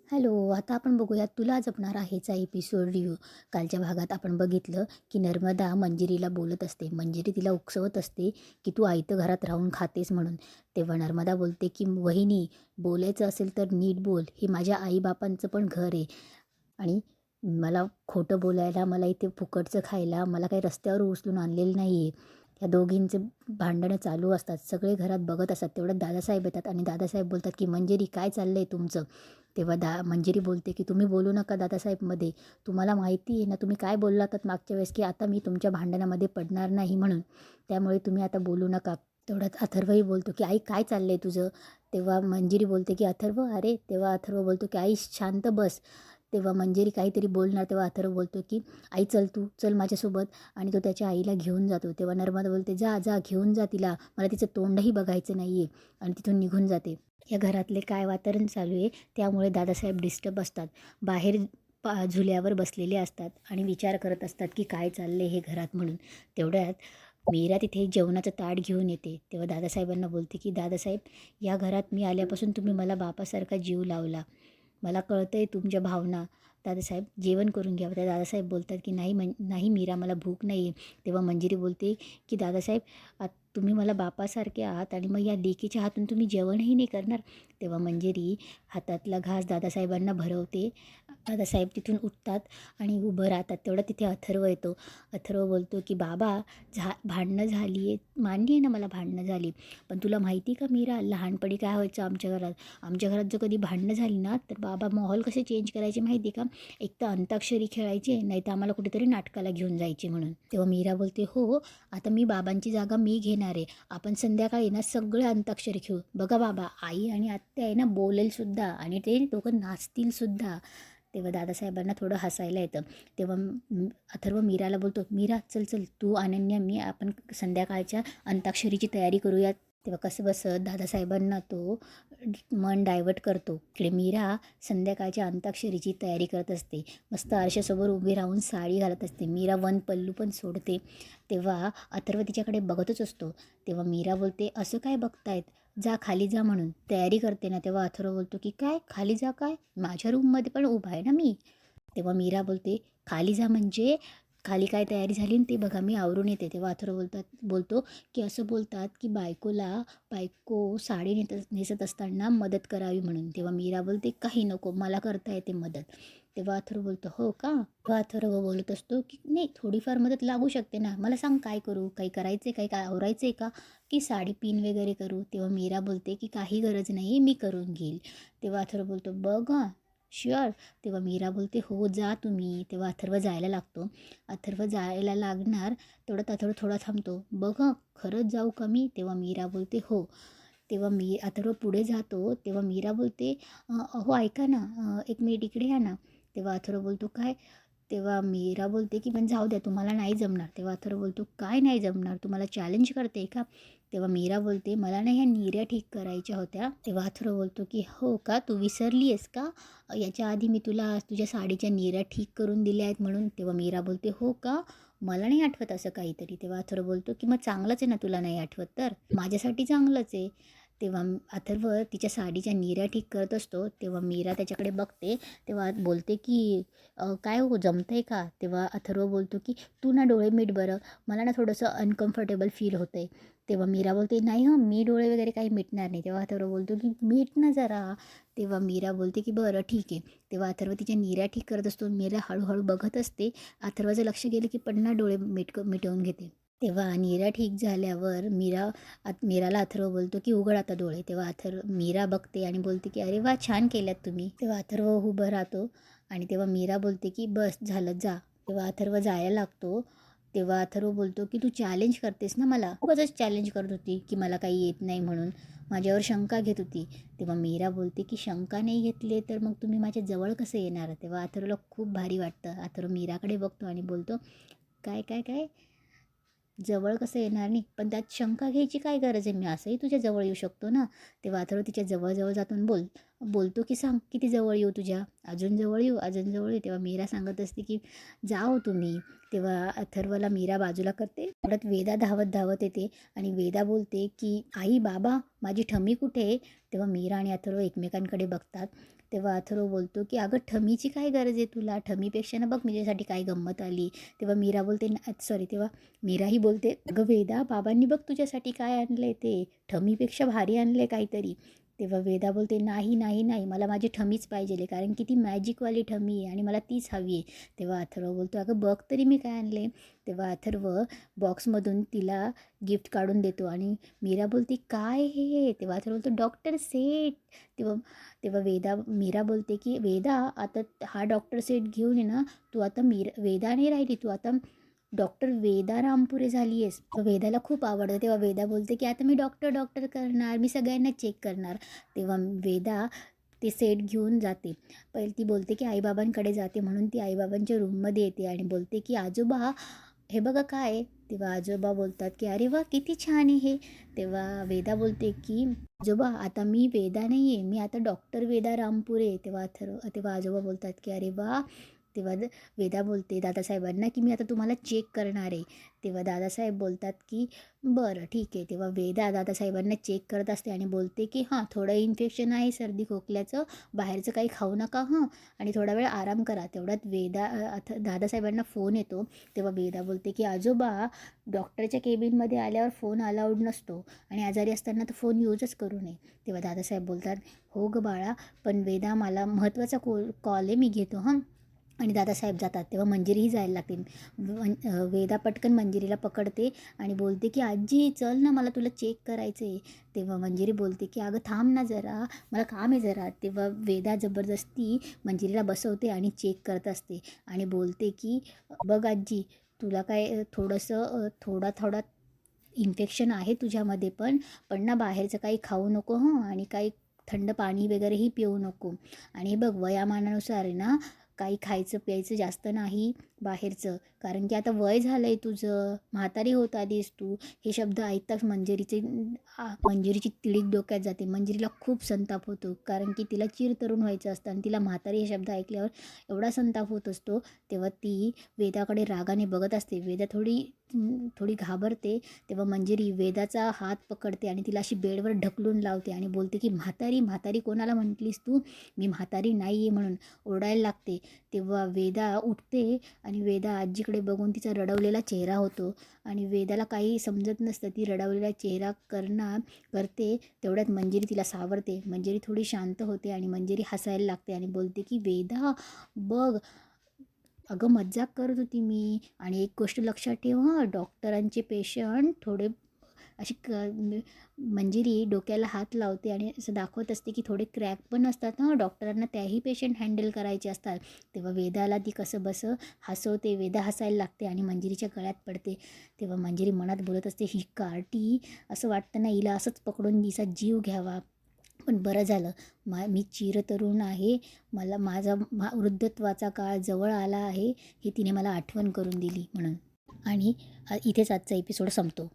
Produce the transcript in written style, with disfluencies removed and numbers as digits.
Hello, आता आपण बघूया तुला जपणार आहेचा एपिसोड रिव्ह्यू. कालच्या भागात आपण बघितलं की नर्मदा मंजिरीला बोलत असते. मंजिरी तिला उकसवत असते की तू आयतं घरात राहून खातेस म्हणून. तेव्हा नर्मदा बोलते की वहिनी, बोलायचं असेल तर नीट बोल. हे माझ्या आईबापांचं पण घर आहे आणि मला खोटं बोलायला, मला इथे फुकटचं खायला, मला काही रस्त्यावर उचलून आणलेलं नाही आहे. या दोघींचे भांडणं चालू असतात. सगळे घरात बघत असतात. तेवढ्यात दादासाहेब येतात आणि दादासाहेब बोलतात की मंजिरी, काय चाललं आहे तुमचं? तेव्हा मंजिरी बोलते की तुम्ही बोलू नका दादासाहेबमध्ये. तुम्हाला माहिती आहे ना, तुम्ही काय बोललात मागच्या वेळेस की आता मी तुमच्या भांडणामध्ये पडणार नाही म्हणून. त्यामुळे तुम्ही आता बोलू नका. तेवढ्यात अथर्वही बोलतो की आई, काय चाललं आहे तुझं? तेव्हा मंजिरी बोलते की अथर्व, अरे. तेव्हा अथर्व बोलतो की आई शांत बस. तेव्हा मंजिरी काहीतरी बोलणार, तेव्हा अथर्व बोलतो की आई चल, तू चल माझ्यासोबत. आणि तो त्याच्या आईला घेऊन जातो. तेव्हा नर्मदा बोलते जा जा, घेऊन जा तिला, मला तिचं तोंडही बघायचं नाही आहे. आणि तिथून निघून जाते. या घरातले काय वातावरण चालू आहे त्यामुळे दादासाहेब डिस्टर्ब असतात. बाहेर झुल्यावर बसलेले असतात आणि विचार करत असतात की काय चाललं आहे हे घरात म्हणून. तेवढ्यात मीरा तिथे जेवणाचं ताट घेऊन येते. तेव्हा दादासाहेबांना बोलते की दादासाहेब, या घरात मी आल्यापासून तुम्ही मला बापासारखा जीव लावला. मला कळतं आहे तुमच्या भावना. दादासाहेब, जेवण करून घ्या. त्या दादासाहेब बोलतात की नाही नाही मीरा, मला भूक नाही आहे. तेव्हा मंजिरी बोलते की दादासाहेब, तुम्ही मला बापासारखे आहात आणि मग या लेकीच्या हातून तुम्ही जेवणही नाही करणार. तेव्हा मंजिरी हातातला घास दादासाहेबांना भरवते. दादासाहेब तिथून उठतात आणि उभं राहतात. तेवढं तिथे अथर्व येतो. अथर्व बोलतो की बाबा, भांडणं झाली आहे, मान्य आहे ना मला भांडणं झाली, पण तुला माहिती का मीरा, लहानपणी काय व्हायचं आमच्या घरात? आमच्या घरात जर कधी भांडणं झाली ना, तर बाबा माहोल कसे चेंज करायचे माहिती का? एक तर अंताक्षरी खेळायचे, नाही तर आम्हाला कुठेतरी नाटकाला घेऊन जायचे म्हणून. तेव्हा मीरा बोलते हो, आता मी बाबांची जागा मी घेणार आहे. आपण संध्याकाळी ना सगळे अंताक्षरी खेळू. बघा बाबा, आई आणि आत्या आहे ना बोलेल सुद्धा आणि ते दोघं नाचतील सुद्धा. तेव्हा दादासाहेबांना थोडं हसायला येतं. तेव्हा अथर्व मीराला बोलतो, मीरा चल चल, तू अनन्या मी आपण संध्याकाळच्या अंताक्षरीची तयारी करूयात. तेव्हा कसं बसत दादासाहेबांना तो मन डायवर्ट करतो. इकडे मीरा संध्याकाळच्या अंताक्षरीची तयारी करत असते. मस्त आरशासमोर उभी राहून साडी घालत असते. मीरा वन पल्लू पण सोडते. तेव्हा अथर्व तिच्याकडे बघतच असतो. तेव्हा मीरा बोलते, असं काय बघतायत, जा खाली जा म्हणून. तयारी करते ना, तेव्हा अथर्व बोलतो की काय खाली जा, काय माझ्या रूममध्ये पण उभा आहे ना मी. तेव्हा मीरा बोलते खाली जा म्हणजे खाली काय तयारी झाली ते बघा, मी आवरून येते. तेव्हा अथर्व बोलतो की असं बोलतात की बायको साडी नेसत असताना मदत करावी म्हणून. तेव्हा मीरा बोलते काही नको, मला करता येते मदत. तेव्हा अथर्व बोलतो हो का? तेव्हा अथर्व बोलत असतो की नाही, थोडीफार मदत लागू शकते ना, मला सांग काय करू, काही करायचं आहे, काय आवरायचं आहे का, की साडी पिन वगैरे करू? तेव्हा मीरा बोलते की काही गरज नाही, मी करून घेईल. तेव्हा अथर्व बोलतो बघ हां, शुअर? तेव्हा मीरा बोलते हो जा तुम्ही. तेव्हा अथर्व जायला लागतो. अथर्व जायला लागणार तेवढ्यात अथर्व थोडा थांबतो. बघ हं, खरंच जाऊ का मी? तेव्हा मीरा बोलते हो. तेव्हा अथर्व पुढे जातो. तेव्हा मीरा बोलते अहो ऐका ना, एक मिनिट इकडे या ना. तेव्हा अथर्व बोलतो काय? तेव्हा मीरा बोलते की पण जाऊ द्या, तुम्हाला नाही जमणार. तेव्हा अथर्व बोलतो काय नाही जमणार, तुम्हाला चॅलेंज करते का? तेव्हा मीरा बोलते मला ना ह्या निऱ्या ठीक करायच्या होत्या. तेव्हा अथर्व बोलतो की हो का, तू विसरली आहेस का? याच्या आधी मी तुला तुझ्या साडीच्या निऱ्या ठीक करून दिल्या आहेत म्हणून. तेव्हा मीरा बोलते हो का, मला नाही आठवत असं काहीतरी. तेव्हा अथर्व बोलतो की मग चांगलंच आहे ना, तुला नाही आठवत तर माझ्यासाठी चांगलंच आहे. तेव्हा अथर्व तिच्या साडीच्या निऱ्या ठीक करत असतो. तेव्हा मीरा त्याच्याकडे बघते. तेव्हा बोलते की काय हो, जमतं आहे का? तेव्हा अथर्व बोलतो की तू ना डोळे मीट बरं, मला ना थोडंसं अनकम्फर्टेबल फील होतं आहे. तेव्हा मीरा बोलते नाही हं, मी डोळे वगैरे काही मिटणार नाही. तेव्हा अथर्व बोलतो की मीट ना जरा. तेव्हा मीरा बोलते की बरं ठीक आहे. तेव्हा अथर्व तिच्या निऱ्या ठीक करत असतो. मीरा हळूहळू बघत असते. अथर्वाचं लक्ष गेलं की पुन्हा डोळे मिटवून घेते. तेव्हा नीरा ठीक झाल्यावर मीराला अथर्व बोलतो की उघड आता डोळे. तेव्हा मीरा बघते आणि बोलते की अरे वा, छान केल्यात तुम्ही. तेव्हा अथर्व उभं राहतो आणि तेव्हा मीरा बोलते की बस झालं, जा. तेव्हा अथर्व जायला लागतो. तेव्हा अथर्व बोलतो की तू चॅलेंज करतेस ना मला, उगाचच चॅलेंज करत होती की मला काही येत नाही म्हणून, माझ्यावर शंका घेत होती. तेव्हा मीरा बोलते की शंका नाही घेतले तर मग तुम्ही माझ्या जवळ कसं येणार? तेव्हा अथर्वला खूप भारी वाटतं. अथर्व मीराकडे बघतो आणि बोलतो काय काय काय, जवळ कसं येणार नाही, पण त्यात शंका घ्यायची काय गरज आहे, मी असंही तुझ्या जवळ येऊ शकतो ना. तेव्हा अथर्व तिच्या जवळ जातून बोलतो की सांग किती जवळ येऊ तुझ्या, अजून जवळ येऊ, अजून जवळ येऊ. तेव्हा मीरा सांगत असते की जाओ तुम्ही. तेव्हा अथर्वला मीरा बाजूला करते. परत वेदा धावत धावत येते आणि वेदा बोलते की आई बाबा, माझी ठमी कुठे आहे? तेव्हा मीरा आणि अथर्व एकमेकांकडे बघतात. तेव्हा अथर्व बोलतो की अगं ठमीची काय गरज आहे तुला, ठमीपेक्षा ना बघ माझ्यासाठी काय गंमत आली. तेव्हा मीरा बोलते तेव्हा मीराही बोलते अगं वेदा, बाबांनी बघ तुझ्यासाठी काय आणलं ते, ठमीपेक्षा भारी आणलं काहीतरी. तेव्हा वेदा बोलते नाही नाही नाही, मला माझी ठमीच पाहिजे कारण की ती मॅजिकवाली ठमी आहे आणि मला तीच हवी आहे. तेव्हा अथर्व बोलतो अगं बघ तरी मी काय आणले. तेव्हा अथर्व बॉक्समधून तिला गिफ्ट काढून देतो आणि मीरा बोलते काय हे. तेव्हा अथर्व बोलतो डॉक्टर सेट. तेव्हा तेव्हा मीरा बोलते की वेदा, आता हा डॉक्टर सेट घेऊन ये ना, तू आता वेदा नाही राहिली, तू आता डॉक्टर वेदा रामपुरे झाली आहेस. वेदाला खूप आवडतं. तेव्हा वेदा बोलते की आता मी डॉक्टर करणार, मी सगळ्यांना चेक करणार. तेव्हा वेदा ते सेट घेऊन जाते. पहिले ती बोलते की आईबाबांकडे जाते म्हणून ती आईबाबांच्या रूममध्ये येते आणि बोलते की आजोबा हे बघा काय आहे. तेव्हा आजोबा बोलतात की अरे वा किती छान आहे हे. तेव्हा वेदा बोलते की आजोबा आता मी वेदा नाही आहे, मी आता डॉक्टर वेदा रामपुरे. तेव्हा आजोबा बोलतात की अरे वा. तेव्हा वेदा बोलते दादासाहेबांना की मी आता तुम्हाला चेक करणार आहे. तेव्हा दादासाहेब बोलतात की बरं ठीक आहे. तेव्हा वेदा दादासाहेबांना चेक करत असते आणि बोलते की हां थोडं इन्फेक्शन आहे सर्दी खोकल्याचं, बाहेरचं काही खाऊ नका हां, आणि थोडा वेळ आराम करा. तेवढ्यात दादासाहेबांना फोन येतो. तेव्हा वेदा बोलते की आजोबा डॉक्टरच्या केबिनमध्ये आल्यावर फोन अलाउड नसतो आणि आजारी असताना तर फोन यूजच करू नये. तेव्हा दादासाहेब बोलतात हो गं बाळा, पण वेदा मला महत्त्वाचा कॉल आहे, मी घेतो हां. आणि दादासाहेब जातात. तेव्हा मंजिरीही जायला लागते. वेदा पटकन मंजिरीला पकडते आणि बोलते की आजी चल ना, मला तुला चेक करायचं आहे. तेव्हा मंजिरी बोलते की अगं थांब ना जरा, मला काम आहे जरा. तेव्हा वेदा जबरदस्ती मंजिरीला बसवते आणि चेक करत असते आणि बोलते की बघ आजी, तुला काय थोडा इन्फेक्शन आहे तुझ्यामध्ये, पण ना बाहेरचं काही खाऊ नको हं, आणि काही थंड पाणी वगैरेही पिऊ नको. आणि बघ वयामानानुसार आहे ना, काही खायचं प्यायचं जास्त नाही बाहेरचं, कारण की आता वय झालं आहे तुझं, म्हातारी होत आलीस तू. हे शब्द ऐकताच मंजिरीची तिडीक डोक्यात जाते. मंजिरीला खूप संताप होतो कारण की तिला चिरतरुण व्हायचं असतं आणि तिला म्हातारी हे शब्द ऐकल्यावर एवढा संताप होत असतो. तेव्हा ती वेदाकडे रागाने बघत असते. वेदा थोडी घाबरते. तेव्हा मंजिरी वेदाचा हात पकडते आणि तिला अशी बेडवर ढकलून लावते आणि बोलते की म्हातारी कोणाला म्हटलीस तू, मी म्हातारी नाही आहे म्हणून. ओरडायला लागते. तेव्हा वेदा उठते आणि वेदा आजीकडे बघून तिचा रडवलेला चेहरा होतो आणि वेदाला काही समजत नसतं. ती रडवलेला चेहरा करते. तेवढ्यात मंजिरी तिला सावरते. मंजिरी थोडी शांत होते आणि मंजिरी हसायला लागते आणि बोलते की वेदा बघ, अगं मज्जाक करत होती मी. आणि एक गोष्ट लक्षात ठेव हां, डॉक्टरांचे पेशंट थोडे अशी मंजिरी डोक्याला हात लावते आणि असं दाखवत असते की थोडे क्रॅक पण असतात हां, डॉक्टरांना त्याही पेशंट हँडल करायचे असतात. तेव्हा वेदाला ती कसं हसवते. वेदा हसायला लागते आणि मंजिरीच्या गळ्यात पडते. तेव्हा मंजिरी मनात बोलत असते ही कार्टी, असं वाटतं ना हिला असंच पकडून हिचा जीव घ्यावा. पण बरं झालं, मी चिरतरुण आहे, मला माझा वृद्धत्वाचा काळ जवळ आला आहे, हे तिने मला आठवण करून दिली म्हणून. आणि इथेच आजचा एपिसोड संपतो.